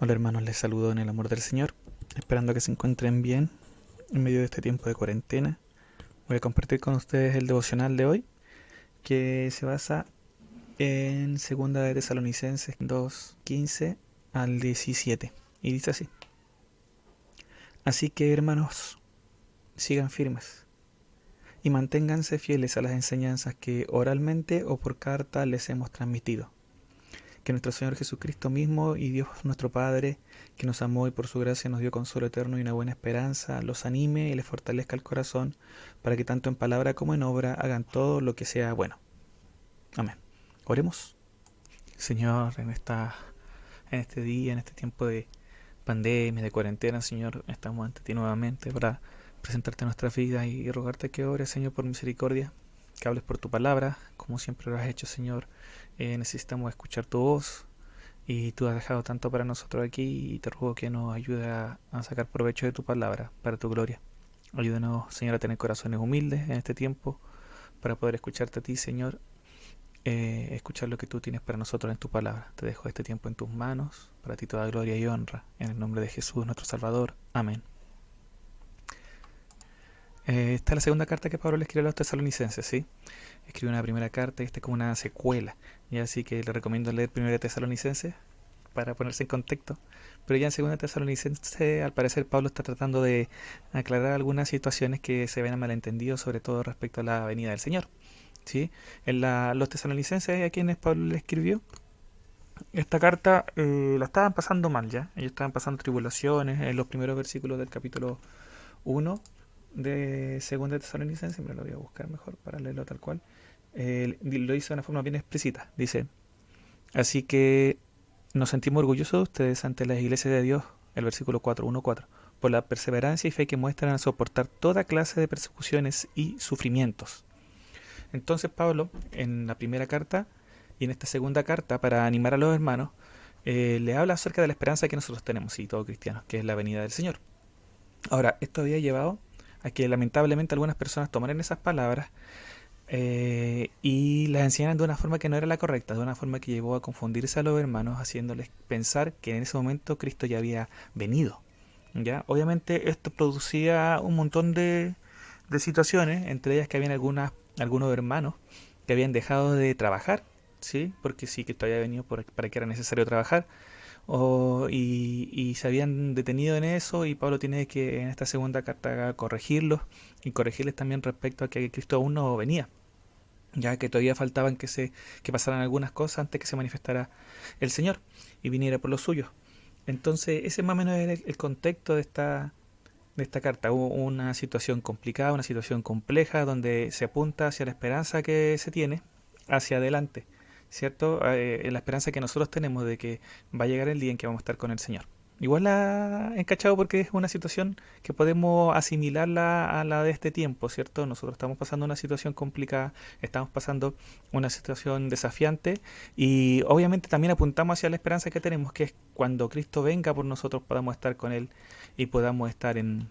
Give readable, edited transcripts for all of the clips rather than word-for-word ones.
Hola hermanos, les saludo en el amor del Señor, esperando que se encuentren bien en medio de este tiempo de cuarentena. Voy a compartir con ustedes el devocional de hoy, que se basa en Segunda de Tesalonicenses 2:15 al 17. Y dice así: Así que hermanos, sigan firmes y manténganse fieles a las enseñanzas que oralmente o por carta les hemos transmitido. Que nuestro Señor Jesucristo mismo y Dios nuestro Padre, que nos amó y por su gracia nos dio consuelo eterno y una buena esperanza, los anime y les fortalezca el corazón, para que tanto en palabra como en obra hagan todo lo que sea bueno. Amén. Oremos. Señor, en este día, en este tiempo de pandemia, de cuarentena, Señor, estamos ante ti nuevamente para presentarte nuestras vidas y rogarte que ores, Señor, por misericordia, que hables por tu palabra, como siempre lo has hecho, Señor. Necesitamos escuchar tu voz y tú has dejado tanto para nosotros aquí y te ruego que nos ayude a sacar provecho de tu palabra para tu gloria. Ayúdanos, Señor, a tener corazones humildes en este tiempo para poder escucharte a ti, Señor, escuchar lo que tú tienes para nosotros en tu palabra. Te dejo este tiempo en tus manos, para ti toda gloria y honra, en el nombre de Jesús, nuestro Salvador. Amén. Esta es la segunda carta que Pablo le escribe a los tesalonicenses, ¿sí? Escribe una primera carta y esta es como una secuela, y así que le recomiendo leer primero de Tesalonicenses para ponerse en contexto. Pero ya en segunda Tesalonicenses, al parecer, Pablo está tratando de aclarar algunas situaciones que se ven a malentendido, sobre todo respecto a la venida del Señor, ¿sí? Los tesalonicenses a quienes Pablo le escribió esta carta la estaban pasando mal ya. Ellos estaban pasando tribulaciones en los primeros versículos del capítulo 1 de Segunda Tesalonicenses. Siempre lo voy a buscar mejor para leerlo tal cual. Lo hizo de una forma bien explícita. Dice: Así que nos sentimos orgullosos de ustedes ante las iglesias de Dios, el versículo 4:1-4, por la perseverancia y fe que muestran al soportar toda clase de persecuciones y sufrimientos. Entonces Pablo, en la primera carta y en esta segunda carta, para animar a los hermanos, le habla acerca de la esperanza que nosotros tenemos, y todos cristianos, que es la venida del Señor. Ahora, esto había llevado a que lamentablemente algunas personas tomaran esas palabras y las enseñaran de una forma que no era la correcta, de una forma que llevó a confundirse a los hermanos, haciéndoles pensar que en ese momento Cristo ya había venido. ¿Ya? Obviamente esto producía un montón de situaciones, entre ellas que habían algunos hermanos que habían dejado de trabajar, ¿sí? Porque sí, Cristo había venido para que era necesario trabajar, y se habían detenido en eso, y Pablo tiene que en esta segunda carta corregirlos y corregirles también respecto a que Cristo aún no venía, ya que todavía faltaban que pasaran algunas cosas antes que se manifestara el Señor y viniera por los suyos. Entonces ese más o menos es el contexto de esta carta. Hubo una situación complicada, una situación compleja, donde se apunta hacia la esperanza que se tiene hacia adelante, ¿cierto? La esperanza que nosotros tenemos de que va a llegar el día en que vamos a estar con el Señor. Igual la he encachado porque es una situación que podemos asimilarla a la de este tiempo, ¿cierto? Nosotros estamos pasando una situación complicada, estamos pasando una situación desafiante, y obviamente también apuntamos hacia la esperanza que tenemos, que es cuando Cristo venga por nosotros podamos estar con Él y podamos estar en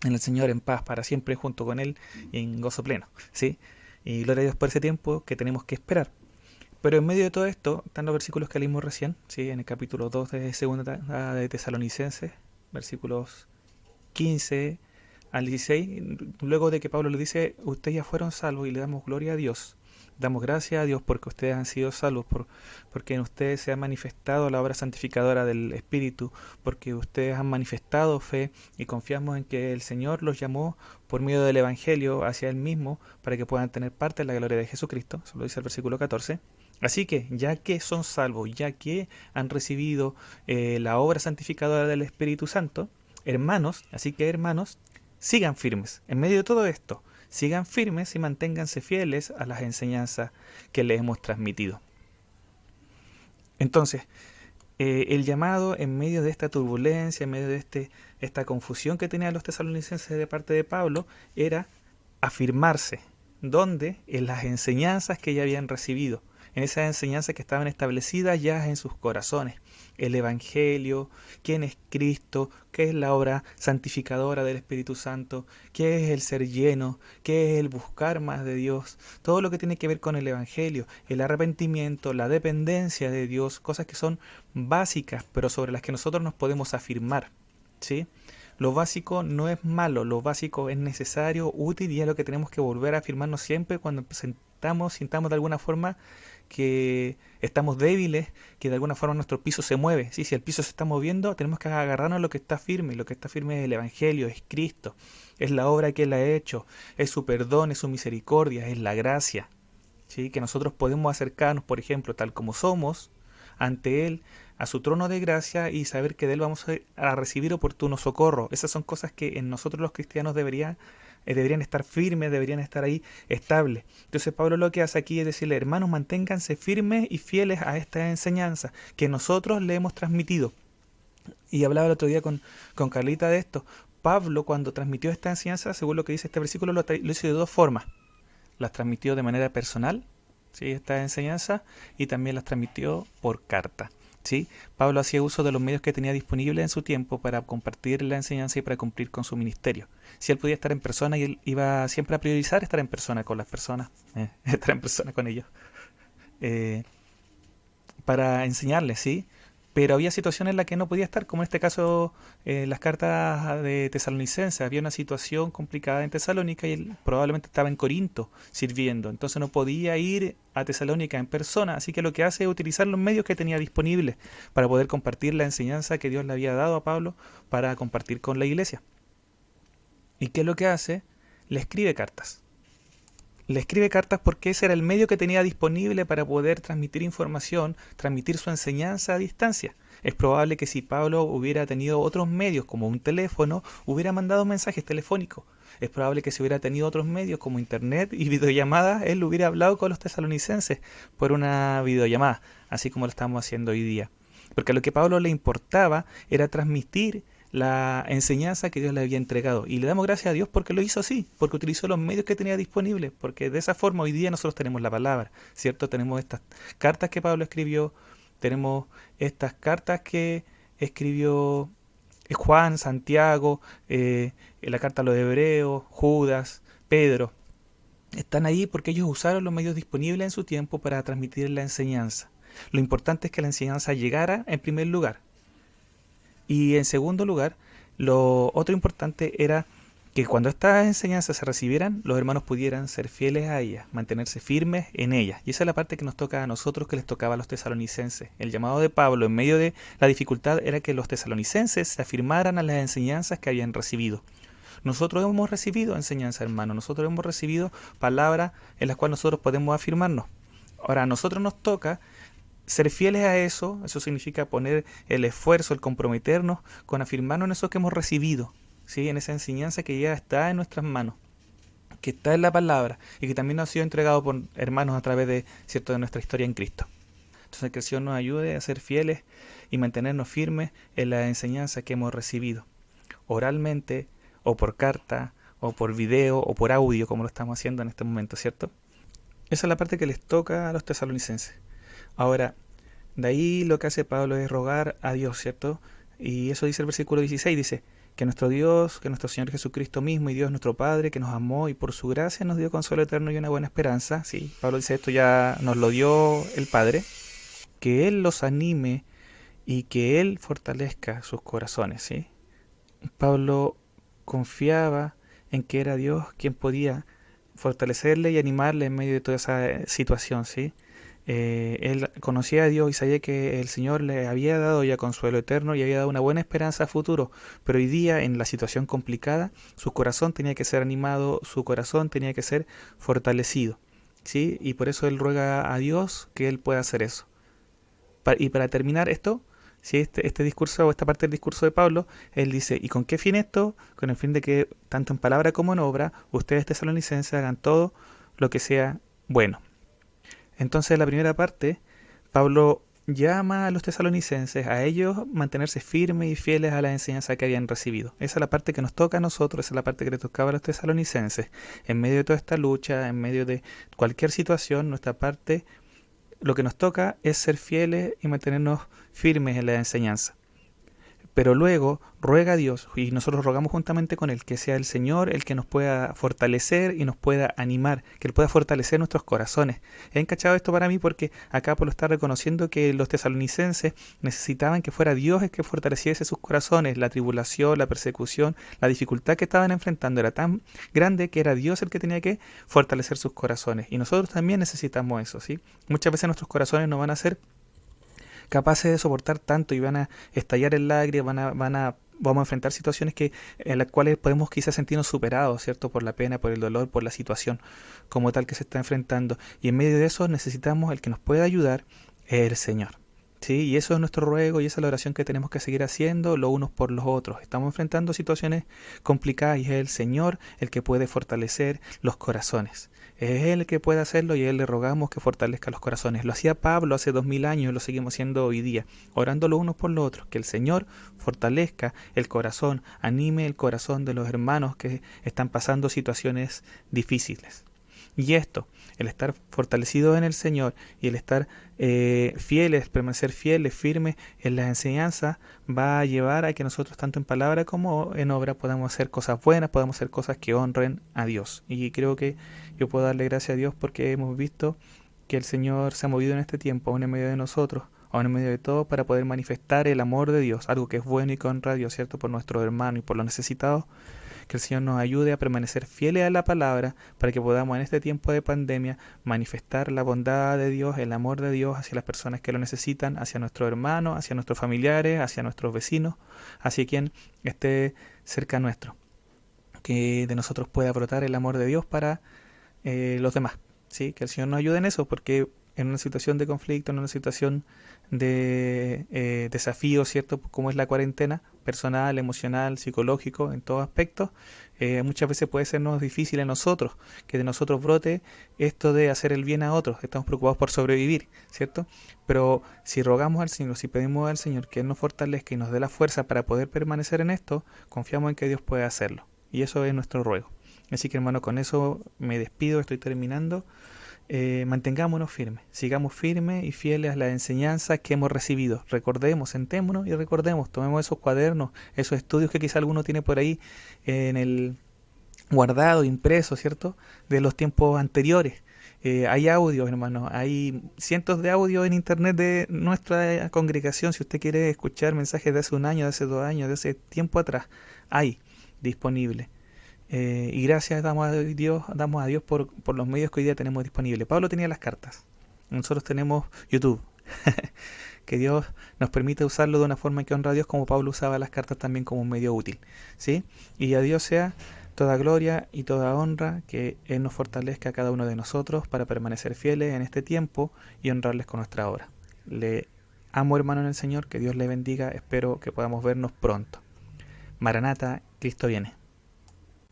el Señor en paz para siempre junto con Él y en gozo pleno, ¿sí? Y gloria a Dios por ese tiempo que tenemos que esperar. Pero en medio de todo esto están los versículos que leímos recién, ¿sí? En el capítulo 2 de Segunda de Tesalonicenses, versículos 15 al 16, luego de que Pablo le dice: ustedes ya fueron salvos y le damos gloria a Dios. Damos gracias a Dios porque ustedes han sido salvos, porque en ustedes se ha manifestado la obra santificadora del Espíritu, porque ustedes han manifestado fe y confiamos en que el Señor los llamó por medio del Evangelio hacia Él mismo para que puedan tener parte en la gloria de Jesucristo. Eso lo dice el versículo 14. Así que, ya que son salvos, ya que han recibido la obra santificadora del Espíritu Santo, hermanos, así que hermanos, sigan firmes. En medio de todo esto, sigan firmes y manténganse fieles a las enseñanzas que les hemos transmitido. Entonces, el llamado en medio de esta turbulencia, en medio de esta confusión que tenían los tesalonicenses de parte de Pablo, era afirmarse. ¿Dónde? En las enseñanzas que ya habían recibido, en esas enseñanzas que estaban establecidas ya en sus corazones, el Evangelio, quién es Cristo, qué es la obra santificadora del Espíritu Santo, qué es el ser lleno, qué es el buscar más de Dios, todo lo que tiene que ver con el Evangelio, el arrepentimiento, la dependencia de Dios, cosas que son básicas, pero sobre las que nosotros nos podemos afirmar, ¿sí? Lo básico no es malo, lo básico es necesario, útil y es lo que tenemos que volver a afirmarnos siempre cuando sintamos de alguna forma que estamos débiles, que de alguna forma nuestro piso se mueve. ¿Sí? Si el piso se está moviendo, tenemos que agarrarnos a lo que está firme. Lo que está firme es el Evangelio, es Cristo, es la obra que Él ha hecho, es su perdón, es su misericordia, es la gracia. ¿Sí? Que nosotros podemos acercarnos, por ejemplo, tal como somos, ante Él, a su trono de gracia y saber que de Él vamos a recibir oportuno socorro. Esas son cosas que en nosotros los cristianos deberían estar firmes, deberían estar ahí estables. Entonces Pablo lo que hace aquí es decirle, hermanos, manténganse firmes y fieles a esta enseñanza que nosotros le hemos transmitido. Y hablaba el otro día con Carlita de esto. Pablo, cuando transmitió esta enseñanza, según lo que dice este versículo, lo hizo de dos formas. Las transmitió de manera personal, ¿sí? Esta enseñanza, y también las transmitió por carta. ¿Sí? Pablo hacía uso de los medios que tenía disponibles en su tiempo para compartir la enseñanza y para cumplir con su ministerio. Si él podía estar en persona, y él iba siempre a priorizar estar en persona con las personas, estar en persona con ellos, eh, para enseñarles, ¿sí? Pero había situaciones en las que no podía estar, como en este caso las cartas de Tesalonicenses. Había una situación complicada en Tesalónica y él probablemente estaba en Corinto sirviendo. Entonces no podía ir a Tesalónica en persona. Así que lo que hace es utilizar los medios que tenía disponibles para poder compartir la enseñanza que Dios le había dado a Pablo para compartir con la iglesia. ¿Y qué es lo que hace? Le escribe cartas. Le escribe cartas porque ese era el medio que tenía disponible para poder transmitir información, transmitir su enseñanza a distancia. Es probable que si Pablo hubiera tenido otros medios como un teléfono, hubiera mandado mensajes telefónicos. Es probable que si hubiera tenido otros medios como internet y videollamadas, él hubiera hablado con los tesalonicenses por una videollamada, así como lo estamos haciendo hoy día. Porque a lo que a Pablo le importaba era transmitir la enseñanza que Dios le había entregado. Y le damos gracias a Dios porque lo hizo así, porque utilizó los medios que tenía disponibles, porque de esa forma hoy día nosotros tenemos la palabra, ¿cierto? Tenemos estas cartas que Pablo escribió, tenemos estas cartas que escribió Juan, Santiago, la carta a los Hebreos, Judas, Pedro. Están ahí porque ellos usaron los medios disponibles en su tiempo para transmitir la enseñanza. Lo importante es que la enseñanza llegara en primer lugar. Y en segundo lugar, lo otro importante era que cuando estas enseñanzas se recibieran, los hermanos pudieran ser fieles a ellas, mantenerse firmes en ellas. Y esa es la parte que nos toca a nosotros, que les tocaba a los tesalonicenses. El llamado de Pablo en medio de la dificultad era que los tesalonicenses se afirmaran a las enseñanzas que habían recibido. Nosotros hemos recibido enseñanza, hermano. Nosotros hemos recibido palabras en las cuales nosotros podemos afirmarnos. Ahora, a nosotros nos toca ser fieles a eso. Eso significa poner el esfuerzo, el comprometernos con afirmarnos en eso que hemos recibido, ¿sí? En esa enseñanza que ya está en nuestras manos, que está en la palabra y que también nos ha sido entregado por hermanos a través de, ¿cierto?, de nuestra historia en Cristo. Entonces que el Señor nos ayude a ser fieles y mantenernos firmes en la enseñanza que hemos recibido, oralmente o por carta o por video o por audio, como lo estamos haciendo en este momento, ¿cierto? Esa es la parte que les toca a los tesalonicenses. Ahora, de ahí lo que hace Pablo es rogar a Dios, ¿cierto? Y eso dice el versículo 16, dice que nuestro Dios, que nuestro Señor Jesucristo mismo y Dios nuestro Padre, que nos amó y por su gracia nos dio consuelo eterno y una buena esperanza. Sí, Pablo dice esto, ya nos lo dio el Padre, que Él los anime y que Él fortalezca sus corazones, ¿sí? Pablo confiaba en que era Dios quien podía fortalecerle y animarle en medio de toda esa situación, ¿sí? Él conocía a Dios y sabía que el Señor le había dado ya consuelo eterno y había dado una buena esperanza a futuro, pero hoy día en la situación complicada su corazón tenía que ser animado, su corazón tenía que ser fortalecido, ¿sí? Y por eso él ruega a Dios que él pueda hacer eso. Y para terminar esto, ¿sí?, este discurso o esta parte del discurso de Pablo, él dice, ¿y con qué fin esto? Con el fin de que tanto en palabra como en obra ustedes tesalonicenses hagan todo lo que sea bueno. Entonces, en la primera parte, Pablo llama a los tesalonicenses, a ellos mantenerse firmes y fieles a la enseñanza que habían recibido. Esa es la parte que nos toca a nosotros, esa es la parte que le tocaba a los tesalonicenses. En medio de toda esta lucha, en medio de cualquier situación, nuestra parte lo que nos toca es ser fieles y mantenernos firmes en la enseñanza. Pero luego ruega a Dios, y nosotros rogamos juntamente con Él, que sea el Señor el que nos pueda fortalecer y nos pueda animar, que Él pueda fortalecer nuestros corazones. He encachado esto para mí porque acá Pablo está reconociendo que los tesalonicenses necesitaban que fuera Dios el que fortaleciese sus corazones. La tribulación, la persecución, la dificultad que estaban enfrentando era tan grande que era Dios el que tenía que fortalecer sus corazones. Y nosotros también necesitamos eso, ¿sí? Muchas veces nuestros corazones no van a ser capaces de soportar tanto y van a estallar en lágrimas, vamos a enfrentar situaciones en las cuales podemos quizás sentirnos superados, ¿cierto? Por la pena, por el dolor, por la situación como tal que se está enfrentando. Y en medio de eso necesitamos el que nos pueda ayudar, el Señor. Sí, y eso es nuestro ruego y esa es la oración que tenemos que seguir haciendo los unos por los otros. Estamos enfrentando situaciones complicadas y es el Señor el que puede fortalecer los corazones. Es Él el que puede hacerlo y a Él le rogamos que fortalezca los corazones. Lo hacía Pablo hace 2000 años y lo seguimos haciendo hoy día, orando los unos por los otros. Que el Señor fortalezca el corazón, anime el corazón de los hermanos que están pasando situaciones difíciles. Y esto, el estar fortalecido en el Señor y el estar fieles, permanecer fieles, firmes en la enseñanza, va a llevar a que nosotros, tanto en palabra como en obra, podamos hacer cosas buenas, podamos hacer cosas que honren a Dios. Y creo que yo puedo darle gracias a Dios porque hemos visto que el Señor se ha movido en este tiempo, aún en medio de nosotros, aún en medio de todo, para poder manifestar el amor de Dios, algo que es bueno y que honra a Dios, ¿cierto? Por nuestros hermanos y por los necesitados. Que el Señor nos ayude a permanecer fieles a la palabra para que podamos en este tiempo de pandemia manifestar la bondad de Dios, el amor de Dios hacia las personas que lo necesitan, hacia nuestros hermanos, hacia nuestros familiares, hacia nuestros vecinos, hacia quien esté cerca nuestro. Que de nosotros pueda brotar el amor de Dios para los demás. ¿Sí? Que el Señor nos ayude en eso, porque en una situación de conflicto, en una situación de desafío, ¿cierto? Como es la cuarentena, personal, emocional, psicológico, en todos aspectos, muchas veces puede sernos difícil a nosotros, que de nosotros brote esto de hacer el bien a otros. Estamos preocupados por sobrevivir, ¿cierto? Pero si rogamos al Señor, si pedimos al Señor que Él nos fortalezca y nos dé la fuerza para poder permanecer en esto, confiamos en que Dios puede hacerlo. Y eso es nuestro ruego. Así que hermano, con eso me despido, estoy terminando. Mantengámonos firmes, sigamos firmes y fieles a las enseñanzas que hemos recibido. Recordemos, sentémonos y recordemos, tomemos esos cuadernos, esos estudios que quizá alguno tiene por ahí en el guardado, impreso, ¿cierto? De los tiempos anteriores. Hay audios, hermanos, hay cientos de audios en internet de nuestra congregación. Si usted quiere escuchar mensajes de hace un año, de hace 2 años, de hace tiempo atrás, hay disponible. Y gracias damos a Dios por los medios que hoy día tenemos disponibles. Pablo tenía las cartas, nosotros tenemos YouTube. Que Dios nos permite usarlo de una forma que honra a Dios, como Pablo usaba las cartas también como un medio útil, ¿sí? Y a Dios sea toda gloria y toda honra, que Él nos fortalezca a cada uno de nosotros para permanecer fieles en este tiempo y honrarles con nuestra obra. Le amo, hermano, en el Señor, que Dios le bendiga, espero que podamos vernos pronto. Maranata, Cristo viene.